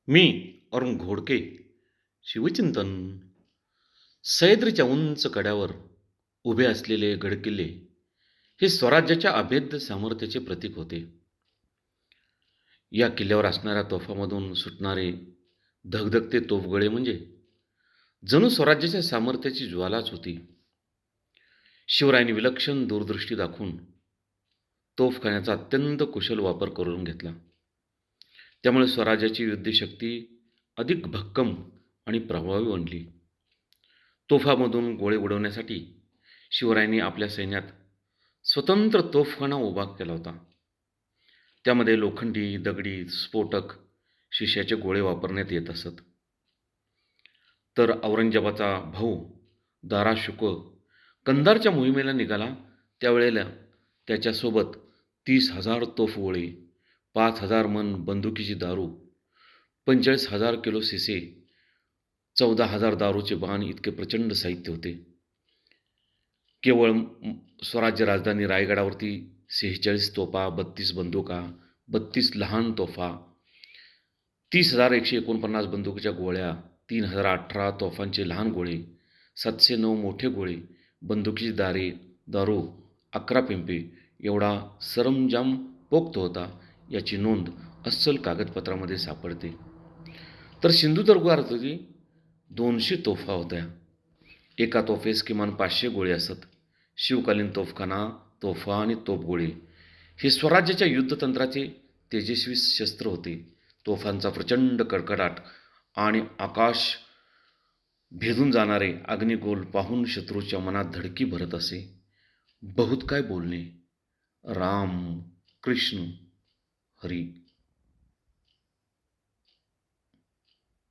मी अरुण घोडके. शिवचिंतन. सह्याद्रीच्या उंच कड्यावर उभे असलेले गडकिल्ले हे स्वराज्याच्या अभेद्य सामर्थ्याचे प्रतीक होते. या किल्ल्यावर असणाऱ्या तोफामधून सुटणारे धगधगते तोफगोळे म्हणजे जणू स्वराज्याच्या सामर्थ्याची ज्वालाच होती. शिवरायांनी विलक्षण दूरदृष्टी दाखवून तोफखान्याचा अत्यंत कुशल वापर करून घेतला. त्यामुळे स्वराज्याची युद्धशक्ती अधिक भक्कम आणि प्रभावी बनली. तोफामधून गोळे उडवण्यासाठी शिवरायांनी आपल्या सैन्यात स्वतंत्र तोफखाना उभा केला होता. त्यामध्ये लोखंडी, दगडी, स्फोटक, शिशाचे गोळे वापरण्यात येत असत. तर औरंगजेबाचा भाऊ दारा शुको कंधारच्या मोहिमेला निघाला त्यावेळेला त्याच्यासोबत 30,000 तोफगोळे, 5,000 मन बंदुकीची दारू, 45,000 किलो शिसे, 14,000 दारूचे बाण इतके प्रचंड साहित्य होते. केवळ स्वराज्य राजधानी रायगडावरती 46 तोफा, 32 बंदुका, 32 लहान तोफा, 30,149 बंदुकीच्या गोळ्या, 3,018 तोफांचे लहान गोळे, 709 मोठे गोळे, बंदुकीची दारू, 11 पिंपे एवढा सरंजाम पोक्त होता, याची नोंद अस्सल कागदपत्रामध्ये सापडते. तर सिंधुदुर्गावरती 200 तोफा होत्या. एका तोफेस किमान 500 गोळे असत. शिवकालीन तोफखाना, तोफा आणि तोफगोळे हे स्वराज्याच्या युद्धतंत्राचे तेजस्वी शस्त्र होते. तोफांचा प्रचंड कडकडाट आणि आकाश भेदून जाणारे अग्निगोल पाहून शत्रूच्या मनात धडकी भरत असे. बहुत काय बोलणे. राम, कृष्ण, हरी.